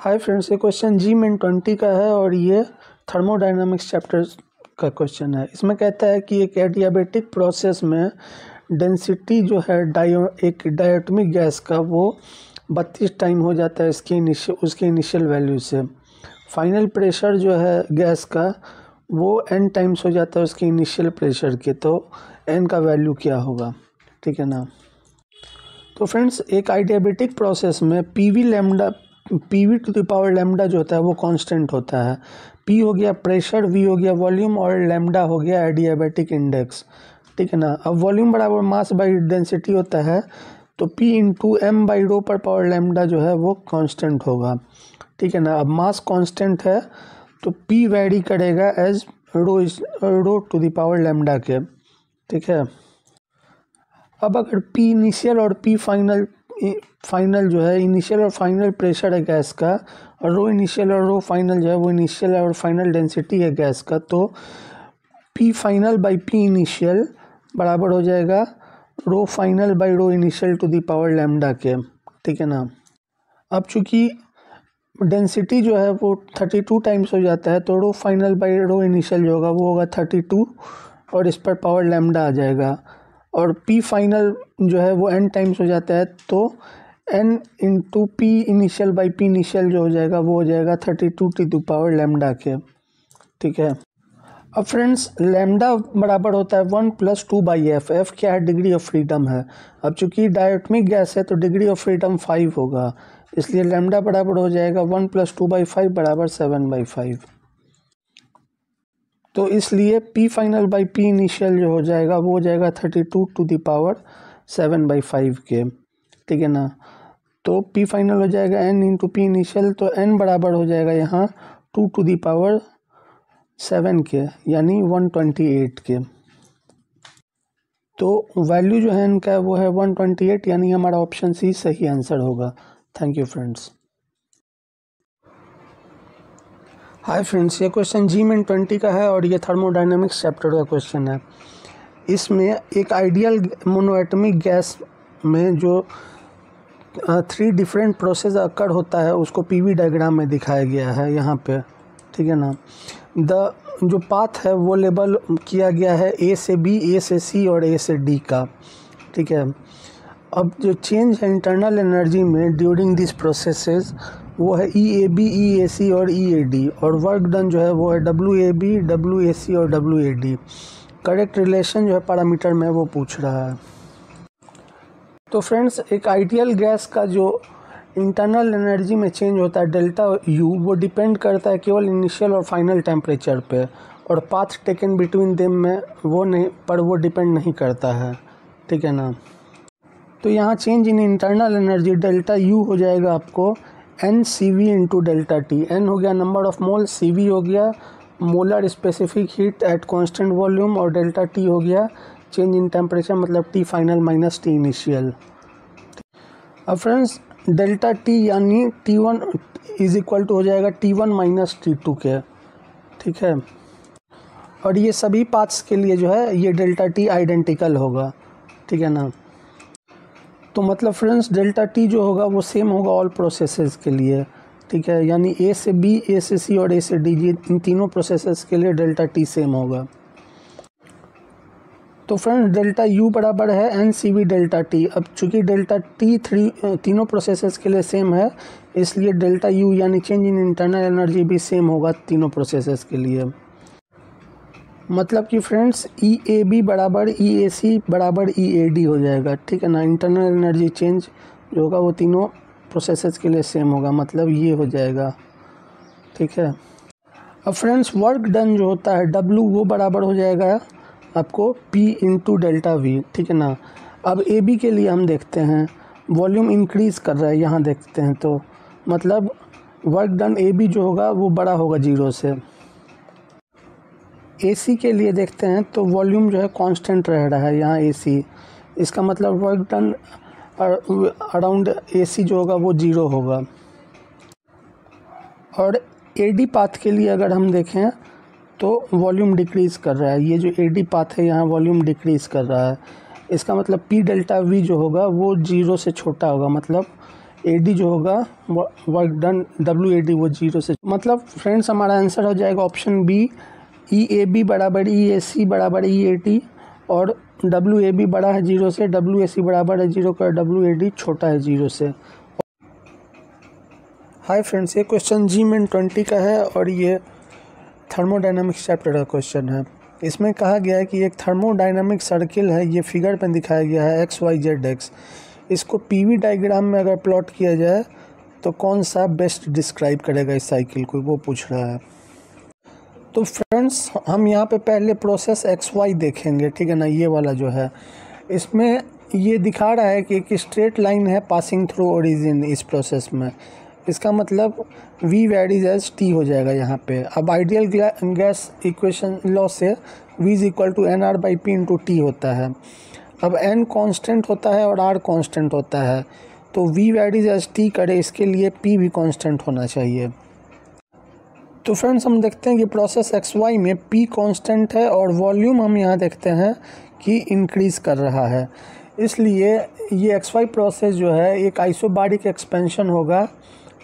हाय friends, ये question GMIN20 का है और ये थर्मोडायनामिक्स चैप्टर का क्वेश्चन है। इसमें कहता है कि एक एडियाबेटिक प्रोसेस में डेंसिटी जो है एक डायटोमिक गैस का वो 32 टाइम हो जाता है उसके इनिशियल वैल्यू से। फाइनल प्रेशर जो है गैस का वो n टाइम्स हो जाता है उसके इनिशियल प्रेशर के। तो n का वैल्यू क्या होगा, ठीक है ना। तो फ्रेंड्स, एक एडियाबेटिक प्रोसेस में PV to the power lambda जो होता है वो कांस्टेंट होता है। P हो गया प्रेशर, V हो गया वॉल्यूम और लैम्डा हो गया एडियाबेटिक इंडेक्स, ठीक है ना। अब वॉल्यूम बराबर मास बाई डेंसिटी होता है, तो P into M by rho पर पावर लैम्डा जो है वो कांस्टेंट होगा, ठीक है ना। अब मास कांस्टेंट है तो P वैरी करेगा as rho to the power lambda के, ठीक है। अब अगर P इनिशियल और P फाइनल जो है इनिशियल और फाइनल प्रेशर है गैस का, और रो इनिशियल और रो फाइनल जो है वो इनिशियल और फाइनल डेंसिटी है गैस का, तो P final by P initial बराबर हो जाएगा rho final by rho initial to the power lambda के, ठीक है ना। अब चूँकि डेंसिटी जो है वो 32 टाइम्स हो जाता है, तो रो फाइनल बाई रो इनिशियल जो होगा वो होगा 32 और इस पर पावर लैम्डा आ जाएगा। और P फाइनल जो है वो n टाइम्स हो जाता है, तो n into P initial by P initial जो हो जाएगा वो हो जाएगा 32 टू द पावर लैम्डा के, ठीक है। अब फ्रेंड्स, लैम्डा बराबर होता है 1 + 2/f। f क्या है? डिग्री ऑफ फ्रीडम है। अब चूंकि डायटोमिक गैस है तो डिग्री ऑफ फ्रीडम 5 होगा, इसलिए लैम्डा बराबर हो जाएगा 1 + 2/5 बराबर 7/5। तो इसलिए P final by P initial जो हो जाएगा वो हो जाएगा 32 टू द पावर 7/5 के, ठीक है ना। तो P फाइनल हो जाएगा n इंटू P इनिशियल, तो n बराबर हो जाएगा यहाँ 2 टू द पावर 7 के, यानी 128 के। तो वैल्यू जो है n का वो है 128, यानी हमारा ऑप्शन सी सही आंसर होगा। Thank you friends. Hi friends, ये क्वेश्चन GMIN20 का है और ये थर्मोडायनामिक्स चैप्टर का क्वेश्चन है। इसमें एक आइडियल मोनोएटमिक गैस में जो 3 डिफरेंट प्रोसेस अकर होता है उसको PV डायग्राम में दिखाया गया है यहाँ पे, ठीक है ना। जो पाथ है वो लेबल किया गया है A से B, A से C और A से D का, ठीक है। अब जो चेंज है इंटरनल एनर्जी में ड्यूरिंग दिस प्रोसेसेस वो है EAB, EAC और EAD, और वर्क डन जो है वो है WAB, WAC और WAD। करेक्ट रिलेशन जो है पैरामीटर में वो पूछ रहा है। तो फ्रेंड्स, एक आइडियल गैस का जो इंटरनल एनर्जी में चेंज होता है डेल्टा U, वो डिपेंड करता है केवल इनिशियल और फाइनल टेम्परेचर पे, और पाथ टेकन बिटवीन देम में वो डिपेंड नहीं करता है, ठीक है ना। तो यहाँ change in internal energy delta U हो जाएगा आपको NCV into delta T। N हो गया नंबर ऑफ मोल, CV हो गया molar specific heat at constant volume, और डेल्टा T हो गया चेंज इन टेम्परेचर, मतलब T final minus T initial. अब फ्रेंड्स, डेल्टा T यानी T1 इज इक्वल टू हो जाएगा T1 माइनस T2 के, ठीक है। और ये सभी पाथ्स के लिए जो है ये डेल्टा T आइडेंटिकल होगा, ठीक है ना। तो मतलब फ्रेंड्स, डेल्टा T जो होगा वो सेम होगा ऑल प्रोसेसेस के लिए, ठीक है। यानी A से B, A से C और A से D, इन तीनों प्रोसेसेस के लिए डेल्टा T सेम होगा। तो फ्रेंड्स, डेल्टा U बराबर है NCV डेल्टा T। अब चूंकि डेल्टा T तीनों प्रोसेसेस के लिए सेम है, इसलिए डेल्टा U यानी चेंज इन इंटरनल एनर्जी भी सेम होगा तीनों प्रोसेसेस के लिए। मतलब कि फ्रेंड्स, EAB बराबर EAC बराबर EAD हो जाएगा, ठीक है ना। इंटरनल एनर्जी चेंज जो होगा वो तीनों प्रोसेसेस के लिए सेम होगा, मतलब ये हो जाएगा, ठीक है। अब फ्रेंड्स, वर्क डन जो होता है W वो बराबर हो जाएगा आपको P इंटू डेल्टा V, ठीक है ना। अब AB के लिए हम देखते हैं वॉल्यूम इंक्रीज़ कर रहा है, यहाँ देखते हैं तो मतलब वर्क डन AB जो होगा वो बड़ा होगा 0 से। AC के लिए देखते हैं तो वॉल्यूम जो है कांस्टेंट रह रहा है यहाँ AC, इसका मतलब वर्क डन अराउंड AC जो होगा वो 0 होगा। और AD पाथ के लिए अगर हम देखें तो वॉल्यूम डिक्रीज़ कर रहा है, ये जो AD पाथ है यहाँ वॉल्यूम डिक्रीज़ कर रहा है, इसका मतलब P डेल्टा V जो होगा वो 0 से छोटा होगा, मतलब AD जो होगा वर्क डन WAD वो 0 से, मतलब फ्रेंड्स हमारा आंसर हो जाएगा ऑप्शन बी, EAB बराबर EAC बराबर EAD और WAB बड़ा है 0 से, WAC बराबर है 0 का, WAD छोटा है 0 से। हाय फ्रेंड्स, ये क्वेश्चन GMIN20 का है और ये थर्मोडायनामिक्स चैप्टर का क्वेश्चन है। इसमें कहा गया है कि एक थर्मोडायनामिक सर्किल है, ये फिगर पे दिखाया गया है XYZ। इसको PV डायग्राम में अगर प्लॉट किया जाए तो कौन सा बेस्ट डिस्क्राइब करेगा इस साइकिल को, वो पूछ रहा है। तो फ्रेंड्स हम यहाँ पे पहले प्रोसेस XY देखेंगे, ठीक है ना। ये वाला जो है इसमें ये दिखा रहा है कि एक स्ट्रेट लाइन है पासिंग थ्रू ओरिजिन इस प्रोसेस में, इसका मतलब V वैरीज एज T हो जाएगा यहाँ पे। अब आइडियल गैस इक्वेशन लॉ से V is equal to NR/P into T होता है। अब N कांस्टेंट होता है और R कांस्टेंट होता है, तो V वैरीज एज T करे, इसके लिए P भी कांस्टेंट होना चाहिए। तो फ्रेंड्स हम देखते हैं कि प्रोसेस XY में P कांस्टेंट है और वॉल्यूम हम यहाँ देखते हैं कि इंक्रीज़ कर रहा है, इसलिए ये XY प्रोसेस जो है एक आइसोबारिक एक्सपेंशन होगा,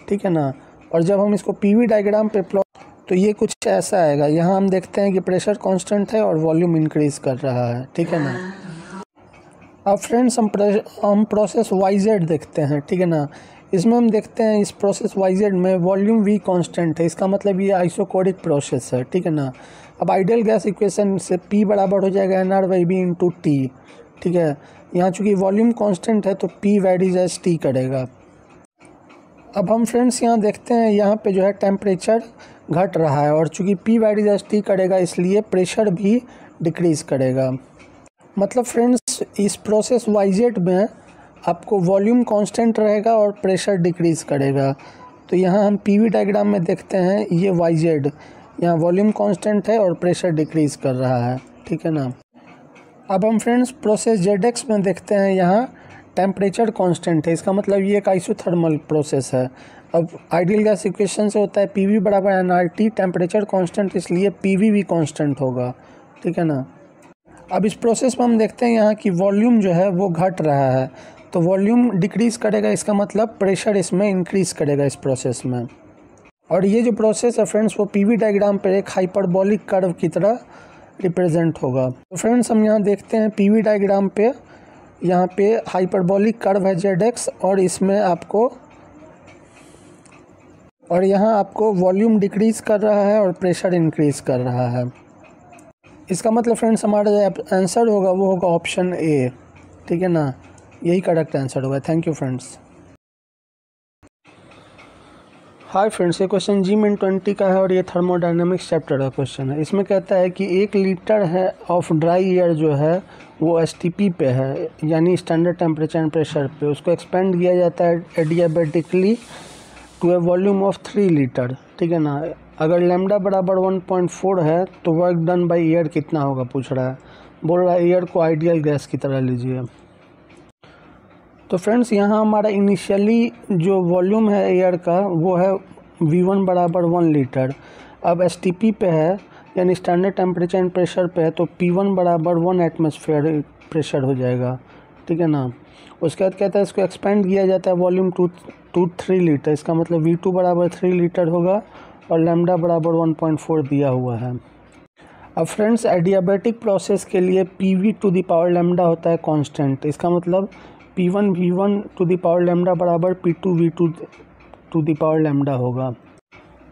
ठीक है ना। और जब हम इसको PV डायग्राम पे प्लॉट तो ये कुछ ऐसा आएगा। यहाँ हम देखते हैं कि प्रेशर कांस्टेंट है और वॉल्यूम इंक्रीज़ कर रहा है, ठीक है ना। अब फ्रेंड्स हम प्रोसेस YZ देखते हैं, ठीक है ना। इसमें हम देखते हैं इस प्रोसेस YZ में वॉल्यूम V कांस्टेंट है, इसका मतलब ये आइसोकोरिक प्रोसेस है, ठीक है ना। अब आइडियल गैस इक्वेशन से P बराबर हो जाएगा NR/B इंटू T, ठीक है। यहाँ चूँकि वॉल्यूम कांस्टेंट है तो P वैरीज एज T करेगा। अब हम फ्रेंड्स यहाँ देखते हैं, यहाँ पे जो है टेम्परेचर घट रहा है और चूँकि P वैरीज एज T करेगा इसलिए प्रेशर भी डिक्रीज़ करेगा। मतलब फ्रेंड्स इस प्रोसेस YZ में आपको वॉल्यूम कांस्टेंट रहेगा और प्रेशर डिक्रीज़ करेगा। तो यहाँ हम PV डायग्राम में देखते हैं ये YZ, यहाँ वॉल्यूम कांस्टेंट है और प्रेशर डिक्रीज़ कर रहा है, ठीक है ना। अब हम फ्रेंड्स प्रोसेस ZX में देखते हैं, यहाँ टेम्परेचर कांस्टेंट है, इसका मतलब ये एक आइसोथर्मल प्रोसेस है। अब आइडियल गैस इक्वेशन से होता है PV बराबर nRT, टेम्परेचर कांस्टेंट इसलिए PV भी कांस्टेंट होगा, ठीक है ना। अब इस प्रोसेस में हम देखते हैं यहाँ की वॉल्यूम जो है वो घट रहा है, तो वॉल्यूम डिक्रीज़ करेगा, इसका मतलब प्रेशर इसमें इंक्रीज़ करेगा इस प्रोसेस में। और ये जो प्रोसेस है फ्रेंड्स वो PV डायग्राम पर एक हाइपरबोलिक कर्व की तरह रिप्रेजेंट होगा। तो फ्रेंड्स हम यहाँ देखते हैं PV डायग्राम पे, यहाँ पे हाइपरबोलिक कर्व है ZX और इसमें यहाँ आपको वॉल्यूम डिक्रीज़ कर रहा है और प्रेशर इंक्रीज़ कर रहा है। इसका मतलब फ्रेंड्स हमारा जो आंसर होगा वो होगा ऑप्शन A, ठीक है ना। यही करेक्ट आंसर होगा। Thank you friends. Hi friends, ये क्वेश्चन GMIN20 का है और ये थर्मोडायनामिक्स चैप्टर का क्वेश्चन है। इसमें कहता है कि 1 लीटर है ऑफ ड्राई एयर जो है वो STP पे है, यानी स्टैंडर्ड टेम्परेचर एंड प्रेशर पे, उसको एक्सपेंड किया जाता है adiabatically to a volume of 3 litre, ठीक है ना। अगर लैम्डा बराबर 1.4 है तो वर्क डन बाय एयर कितना होगा पूछ रहा है। बोल रहा है एयर को आइडियल गैस की तरह लीजिए। तो फ्रेंड्स यहाँ हमारा इनिशियली जो वॉल्यूम है एयर का वो है V1 बराबर 1 लीटर। अब STP पे है यानी स्टैंडर्ड टेम्परेचर एंड प्रेशर पे है, तो P1 बराबर 1 एटमॉस्फेयर प्रेशर हो जाएगा, ठीक है ना। उसके बाद कहता है इसको एक्सपेंड किया जाता है वॉल्यूम टू 3 लीटर, इसका मतलब V2 बराबर 3 लीटर होगा और लैम्डा बराबर 1.4 दिया हुआ है। अब फ्रेंड्स एडियाबेटिक प्रोसेस के लिए PV to the power lambda होता है कांस्टेंट, इसका मतलब P1 V1 to the power lambda बराबर P2 V2 to the power lambda होगा।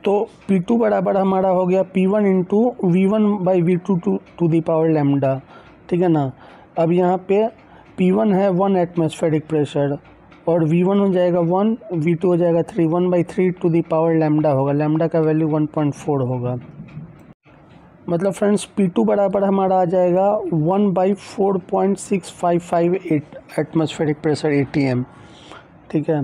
तो P2 बराबर हमारा हो गया P1 into V1 by V2 to the power lambda, ठीक है ना। अब यहाँ पे P1 है 1 एटमॉस्फेरिक प्रेशर और V1 हो जाएगा 1, V2 हो जाएगा 3, 1/3 टू द पावर लैम्डा होगा, लैम्डा का वैल्यू 1.4 होगा। मतलब फ्रेंड्स P2 बराबर हमारा आ जाएगा 1/4.6558 एटमॉस्फेरिक प्रेशर ATM, ठीक है।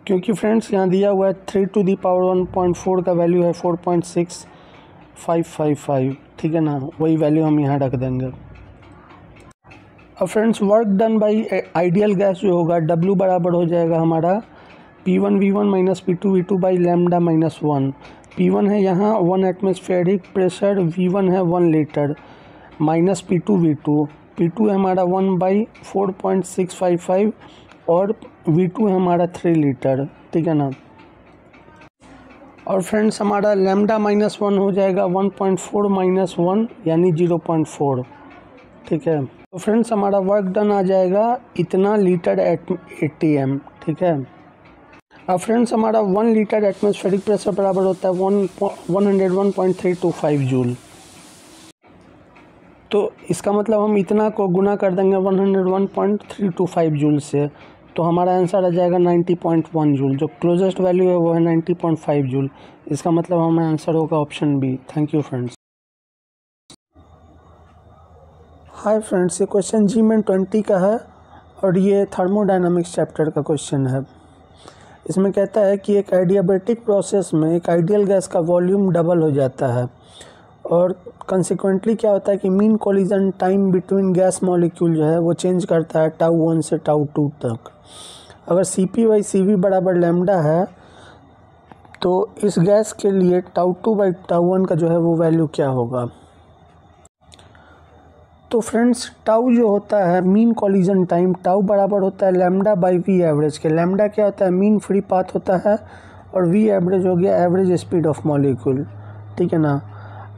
क्योंकि फ्रेंड्स यहाँ दिया हुआ है 3 टू द पावर 1.4 का वैल्यू है 4.6555, ठीक है ना, वही वैल्यू हम यहाँ रख देंगे। अब friends work done by ideal gas जो होगा W बराबर हो जाएगा हमारा P1 V1 minus P2 V2 by lambda minus 1। P1 है यहाँ 1 एटमॉस्फेरिक प्रेशर, V1 है 1 लीटर माइनस P2 V2 है हमारा 1/4.655 और V2 है हमारा 3 लीटर, ठीक है ना। और फ्रेंड्स हमारा लैम्डा -1 हो जाएगा 1.4 - 1 यानी 0.4, ठीक है। तो फ्रेंड्स हमारा वर्क डन आ जाएगा इतना लीटर एट ATM, ठीक है। अब फ्रेंड्स हमारा 1 लीटर एटमॉस्फेरिक प्रेशर बराबर होता है 101.325 जूल। तो इसका मतलब हम इतना को गुना कर देंगे 101.325 जूल से, तो हमारा आंसर आ जाएगा 90.1 जूल। जो क्लोजेस्ट वैल्यू है वो है 90.5 जूल। इसका मतलब हमारा आंसर होगा option B. Thank you friends. Hi friends, ये क्वेश्चन GMAN20 का है और ये थर्मोडायनामिक्स चैप्टर का क्वेश्चन है। इसमें कहता है कि एक एडियाबेटिक प्रोसेस में एक आइडियल गैस का वॉल्यूम डबल हो जाता है और कंसिक्वेंटली क्या होता है कि mean collision time between gas molecule जो है वो चेंज करता है τ1 से τ2 तक। अगर CP/CV बराबर लैम्डा है तो इस गैस के लिए τ2/τ1 का जो है वो वैल्यू क्या होगा। तो फ्रेंड्स टाउ जो होता है मीन कोलिजन टाइम, टाउ बराबर होता है λ/V एवरेज के। लैम्डा क्या होता है, मीन फ्री पाथ होता है और V एवरेज हो गया एवरेज स्पीड ऑफ मॉलिक्यूल, ठीक है ना।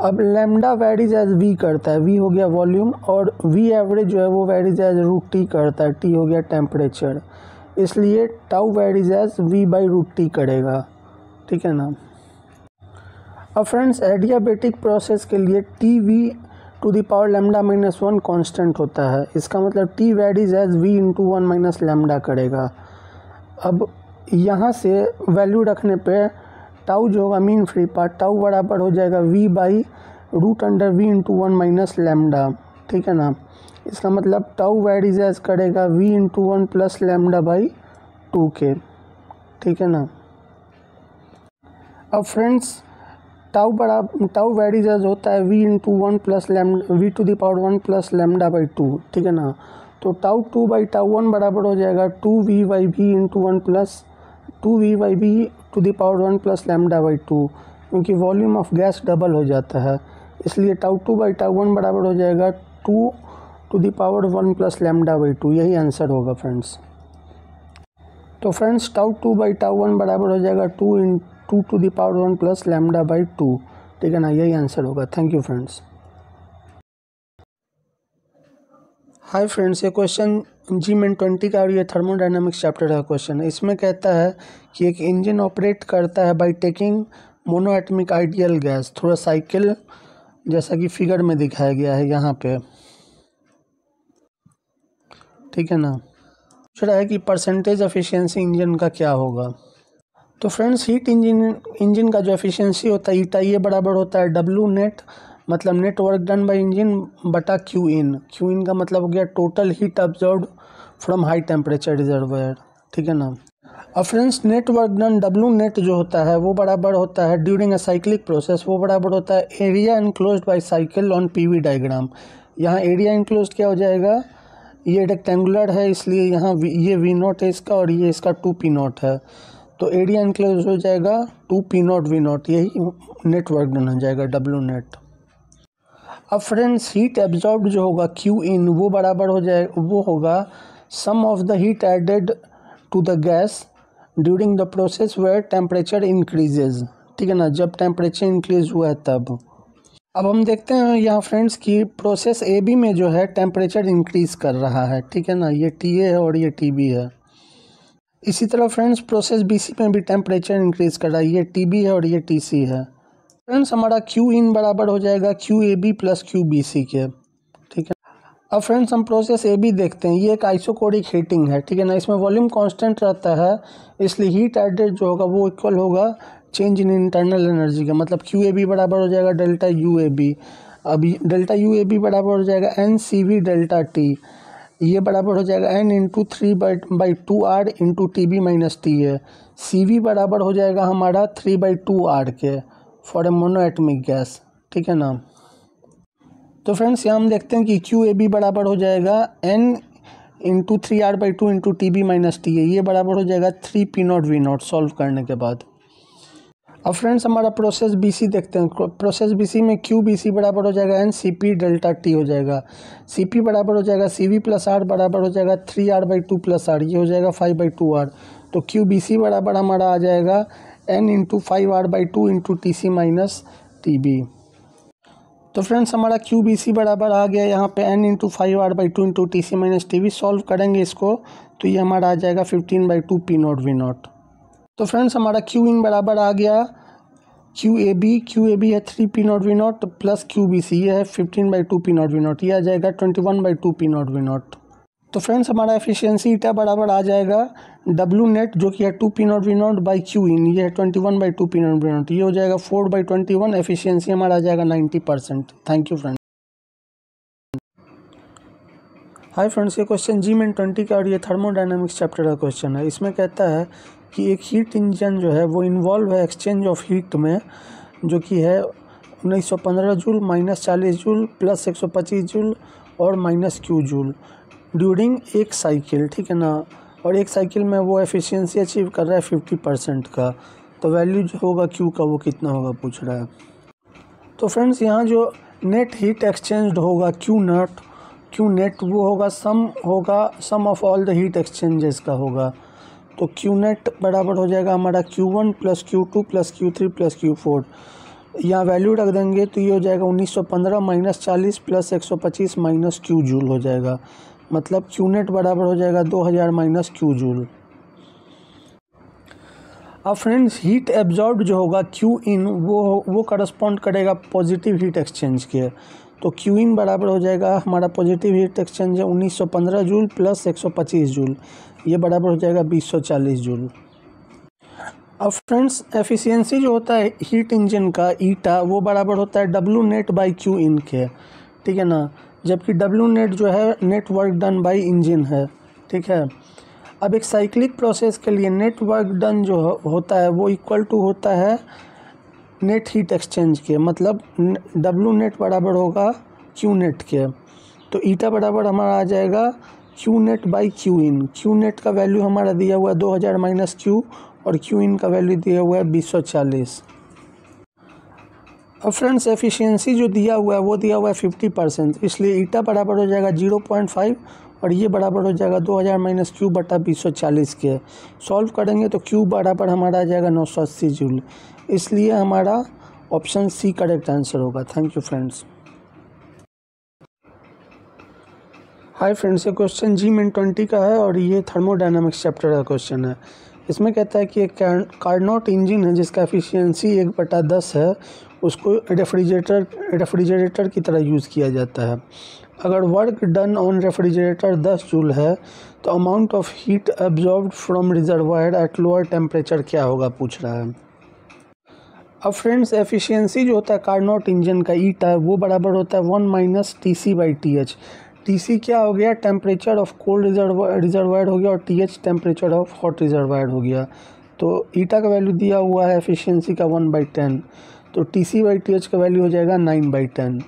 अब लैम्डा वेरीज एज V करता है, V हो गया वॉल्यूम, और V एवरेज जो है वो वेरीज एज √T करता है, T हो गया टेम्परेचर, इसलिए टाउ वेरीज एज V/√T करेगा, ठीक है ना। अब फ्रेंड्स एडियाबेटिक प्रोसेस के लिए TV⁻λ -1 कांस्टेंट होता है। इसका मतलब T varies as V×1 - lambda करेगा। अब यहाँ से वैल्यू रखने पे टाउ जो होगा मीन फ्री पार्ट, टाउ बराबर हो जाएगा V/√V×1 - लैम्डा, ठीक है ना। इसका मतलब टाउ वेरीज एज करेगा V×1 + λ/2 के, ठीक है ना। अब फ्रेंड्स टाउ वेरीज एज होता है V×1 + λ/2, ठीक है ना। तो τ2/τ1 बराबर हो जाएगा 2V/V×1 + 2V/V⁴ + λ/2, क्योंकि वॉल्यूम ऑफ गैस डबल हो जाता है, इसलिए τ2/τ1 बराबर हो जाएगा 2⁻1 + λ/2। यही आंसर होगा फ्रेंड्स। तो फ्रेंड्स τ2/τ1 बराबर हो जाएगा 2 × 2⁻1 + λ/2, ठीक है ना। यही आंसर होगा। Thank you friends. Hi friends, ये क्वेश्चन GMAN20 का और ये थर्मोडायनामिक्स चैप्टर का क्वेश्चन है। इसमें कहता है कि एक इंजन ऑपरेट करता है by taking monoatomic ideal gas through a cycle, जैसा कि फिगर में दिखाया गया है यहाँ पे, ठीक है ना। पूछ रहा है कि परसेंटेज एफिशिएंसी इंजन का क्या होगा। तो फ्रेंड्स हीट इंजन का जो एफिशिएंसी होता है ईटा बराबर होता है W नेट, मतलब net work done by engine बटा Q इन का मतलब हो गया total heat absorb from high temperature reservoir, ठीक है ना। अब friends net work done W net जो होता है वो बराबर होता है ड्यूरिंग अ साइक्लिक प्रोसेस, वो बराबर होता है area enclosed bye cycle on PV diagram. यहाँ एरिया इनक्लोज्ड क्या हो जाएगा, ये रेक्टेंगुलर है इसलिए यहाँ ये V0 है इसका और ये इसका 2P0 है, तो एरिया इनक्लोज हो जाएगा 2P0 V0, यही नेट वर्क डन हो जाएगा W नेट। अब फ्रेंड्स हीट एब्जॉर्ब जो होगा Q इन वो बराबर हो जाए, वो होगा sum of the heat added to the gas during the process where temperature increases, ठीक है ना, जब टेम्परेचर इंक्रीज हुआ है तब। अब हम देखते हैं यहाँ फ्रेंड्स की प्रोसेस AB में जो है टेम्परेचर इंक्रीज कर रहा है, ठीक है ना, ये TA है और ये TB है। इसी तरह फ्रेंड्स प्रोसेस BC में भी टेम्परेचर इंक्रीज कर रहा है, ये TB है और ये TC है। फ्रेंड्स हमारा Q इन बराबर हो जाएगा QAB + QBC के, ठीक है। अब फ्रेंड्स हम प्रोसेस AB देखते हैं, ये एक आइसोकोरिक हीटिंग है, ठीक है ना। इसमें वॉल्यूम कांस्टेंट रहता है, इसलिए हीट एडेड जो होगा वो इक्वल होगा चेंज इन इंटरनल एनर्जी का, मतलब QAB बराबर हो जाएगा ΔUAB। अभी ΔUAB बराबर हो जाएगा NCV∆T, ये बराबर हो जाएगा N × 3/2R × TB - TA। CV बराबर हो जाएगा हमारा 3/2R के फॉर ए मोनोएटमिक गैस, ठीक है ना। तो फ्रेंड्स यहाँ हम देखते हैं कि QAB बराबर हो जाएगा N × 3R/2 × TB - TA, ये बराबर हो जाएगा 3P0 V0 सॉल्व करने के बाद। अब फ्रेंड्स हमारा प्रोसेस बीसी देखते हैं। प्रोसेस बीसी में क्यू बीसी बराबर हो जाएगा N C P delta T हो जाएगा। सी पी बराबर हो जाएगा सी वी प्लस आर बराबर हो जाएगा 3R/2 प्लस आर, ये हो जाएगा 5/2 आर। तो क्यू बीसी बराबर हमारा आ जाएगा N into 5R/2 into T C minus T B. तो फ्रेंड्स हमारा क्यू बी सी बराबर आ गया यहाँ पे n into 5R/2 into T C minus T B. Solve करेंगे इसको तो ये हमारा आ जाएगा 15/2 पी नॉट वी नॉट। तो फ्रेंड्स हमारा क्यू इन बराबर आ गया क्यू ए बी है 3 P not V naught plus Q B C, ये है 15/2 पी नॉट वी नॉट, ये आ जाएगा 21/2 पी नॉट वी नॉट। तो फ्रेंड्स हमारा एफिशिएंसी ईटा बराबर आ जाएगा डब्ल्यू नेट जो कि है 2 P not V not by Q in, ये है 21/2 पी नॉट वी नॉट, ये हो जाएगा 4/21। एफिशिएंसी हमारा आ जाएगा 90%। Thank you friends. Hi friends, ये क्वेश्चन GMIN20 का और ये थर्मोडायनामिक्स चैप्टर का क्वेश्चन है। इसमें कहता है कि एक हीट इंजन जो है वो इन्वॉल्व है एक्सचेंज ऑफ हीट में, जो कि है 1915 जूल -40 जूल प्लस 125 जूल और माइनस क्यू जूल ड्यूरिंग एक साइकिल, ठीक है ना। और एक साइकिल में वो एफिशिएंसी अचीव कर रहा है 50% का। तो वैल्यू जो होगा क्यू का वो कितना होगा पूछ रहा है। तो फ्रेंड्स यहाँ जो नेट हीट एक्सचेंज होगा क्यू नेट वो होगा sum of all the heat exchanges का होगा। तो क्यू नेट बराबर हो जाएगा हमारा Q1 plus Q2 plus Q3 plus Q4। यहाँ वैल्यू रख देंगे तो ये हो जाएगा 1915 -40 प्लस 125 माइनस क्यू जूल हो जाएगा। मतलब क्यू नेट बराबर हो जाएगा 2000 माइनस क्यू जूल। अब फ्रेंड्स हीट एब्जॉर्ब जो होगा क्यू इन वो करस्पॉन्ड करेगा पॉजिटिव हीट एक्सचेंज के। तो क्यू इन बराबर हो जाएगा हमारा पॉजिटिव हीट एक्सचेंज है 1915 जूल प्लस 125 जूल, ये बराबर हो जाएगा 2040 जूल। अब फ्रेंड्स एफिशिएंसी जो होता है हीट इंजन का ईटा वो बराबर होता है डब्ल्यू नेट बाई क्यू इन के, ठीक है ना। जबकि डब्ल्यू नेट जो है net work done by engine है, ठीक है। अब एक साइक्लिक प्रोसेस के लिए नेट वर्क डन जो होता है वो इक्वल टू होता है नेट हीट एक्सचेंज के, मतलब डब्ल्यू नेट बराबर होगा क्यू नेट के। तो ईटा बराबर हमारा आ जाएगा Q net by Q in. Q net का वैल्यू हमारा दिया हुआ है 2000 माइनस क्यू और क्यू इन का वैल्यू दिया हुआ है 2040। अब फ्रेंड्स एफिशिएंसी जो दिया हुआ है वो दिया हुआ है 50%, इसलिए ईटा बराबर हो जाएगा 0.5 और ये बराबर हो जाएगा 2000 माइनस क्यू बटा 2040 के। सॉल्व करेंगे तो क्यू बराबर हमारा आ जाएगा 980 जूल, इसलिए हमारा ऑप्शन सी करेक्ट आंसर होगा। Thank you friends. Hi friends, ये क्वेश्चन GMIN20 का है और ये थर्मोडायनामिक्स चैप्टर का क्वेश्चन है। इसमें कहता है कि एक कार्नोट इंजन है जिसका एफिशिएंसी 1/10 है, उसको रेफ्रिजरेटर की तरह यूज़ किया जाता है। अगर work done on refrigerator 10 joule है तो amount of heat absorbed from reservoir at lower temperature क्या होगा पूछ रहा है। अब फ्रेंड्स एफिशिएंसी जो होता है कार्नोट इंजन का ईटा वो बराबर होता है 1 माइनस TC/TH। TC क्या हो गया, टेम्परेचर ऑफ कोल्ड रिजर्वायर हो गया और TH temperature of hot reservoir हो गया। तो ईटा का वैल्यू दिया हुआ है एफिशिएंसी का 1/10, तो TC/TH का वैल्यू हो जाएगा 9/10।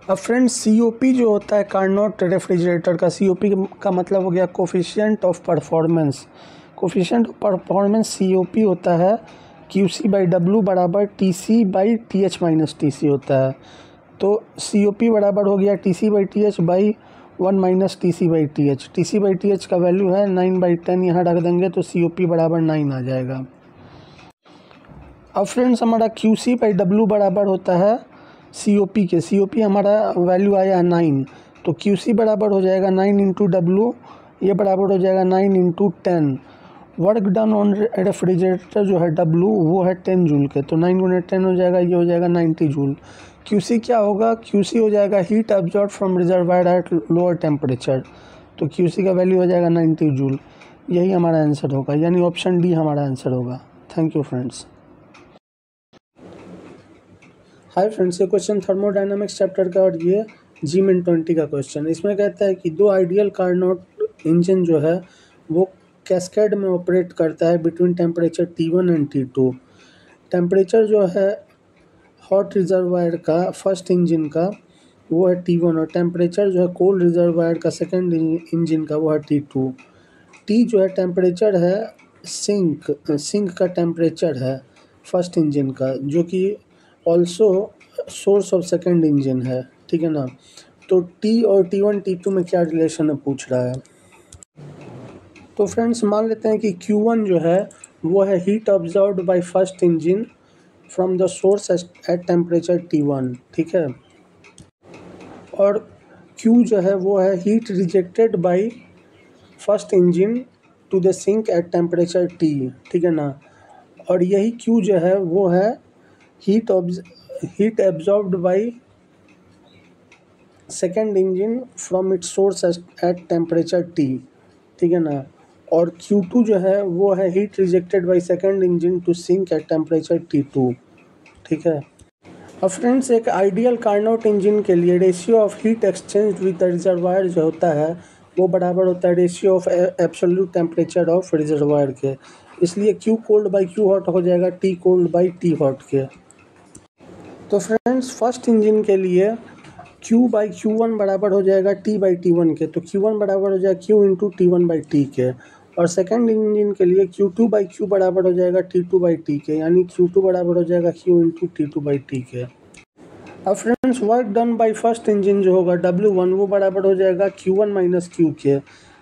अब फ्रेंड्स COP जो होता है कार्नोट रेफ्रिजरेटर का, COP का मतलब हो गया coefficient of performance. Coefficient of performance COP होता है QC/W बराबर TC/TH माइनस TC होता है। तो COP बराबर हो गया TC/TH by 1 minus TC/TH। TC/TH का वैल्यू है 9/10, यहाँ रख देंगे तो COP बराबर 9 आ जाएगा। अब फ्रेंड्स हमारा QC/W बराबर होता है COP के, COP हमारा वैल्यू आया है 9, तो QC बराबर हो जाएगा 9 इंटू W, ये बराबर हो जाएगा 9 into 10। Work done on refrigerator जो है W वो है 10 जूल के, तो 9 गुना 10 हो जाएगा, ये हो जाएगा 90 जूल। QC क्या होगा, QC हो जाएगा heat absorb from reservoir at lower temperature, तो QC का वैल्यू हो जाएगा 90 जूल। यही हमारा आंसर होगा, यानी ऑप्शन डी हमारा आंसर होगा। Thank you friends. Hi friends, ये क्वेश्चन थर्मोडायनामिक्स चैप्टर का और ये GMIN20 का क्वेश्चन है। इसमें कहता है कि दो आइडियल कार्नोट इंजन जो है वो कैस्केड में ऑपरेट करता है between temperature T1 and T2। Temperature जो है हॉट रिजर्वायर का फर्स्ट इंजन का वो है T1 और टेम्परेचर जो है कोल्ड रिजर्वायर का सेकेंड इंजन का वो है T2। T जो है टेम्परेचर है सिंक का टेम्परेचर है फर्स्ट इंजन का, जो कि also source of second engine है, ठीक है ना। तो टी और T1 T2 में क्या रिलेशन है पूछ रहा है। तो फ्रेंड्स मान लेते हैं कि Q1 जो है वो है heat observed by first engine from the source at temperature T1, ठीक है। और Q जो है वो है heat rejected by first engine to the sink at temperature T, ठीक है ना। और यही Q जो है वो है heat absorbed bye second engine from its source at temperature T, ठीक है ना। और Q2 जो है वो है heat rejected by second engine to sink at temperature T2, ठीक है। अब फ्रेंड्स एक आइडियल कार्नोट इंजन के लिए ratio of heat exchange with reservoir जो होता है वो बराबर होता है ratio of absolute temperature of reservoir के। इसलिए Q cold by Q hot हो जाएगा T cold by T hot के। तो फ्रेंड्स फर्स्ट इंजन के लिए Q बाई Q1 बराबर हो जाएगा T बाई T1 के, तो Q1 बराबर हो जाएगा Q into T1 by T के। और सेकेंड इंजन के लिए Q2 बाई Q बराबर हो जाएगा T2 बाई T के, यानी Q2 बराबर हो जाएगा Q into T2 by T के। अब friends work done by first engine जो होगा W1 वो बराबर हो जाएगा Q1 माइनस Q के।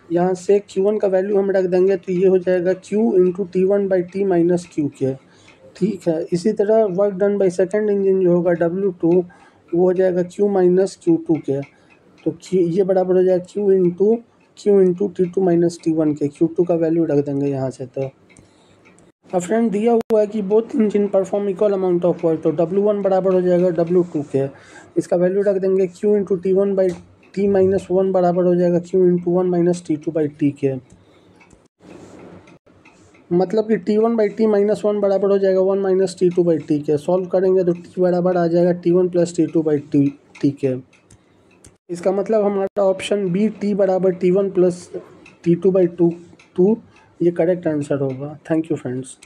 यहाँ से Q1 का वैल्यू हम रख देंगे तो ये हो जाएगा Q into T1 by T minus Q के, ठीक है। इसी तरह work done by second engine जो होगा W2 वो हो जाएगा Q माइनस Q2 के, तो ये बराबर हो जाएगा Q into T2 minus T1 के। Q2 का वैल्यू रख देंगे यहाँ से। तो अब फ्रेंड दिया हुआ है कि both engine perform equal amount of work, तो W1 बराबर हो जाएगा W2 के। इसका वैल्यू रख देंगे Q into T1 by T minus 1 बराबर हो जाएगा Q into 1 minus T2 by T के। मतलब कि T1 बाई T माइनस 1 बराबर हो जाएगा 1 माइनस T2 बाई T के। सॉल्व करेंगे तो T बराबर आ जाएगा T1 plus T2 by T के। इसका मतलब हमारा ऑप्शन बी T बराबर T1 plus T2 by two ये करेक्ट आंसर होगा। Thank you friends.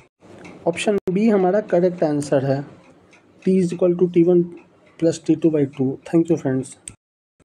Option B हमारा करेक्ट आंसर है, T is equal to T1 plus T2 by two. Thank you friends.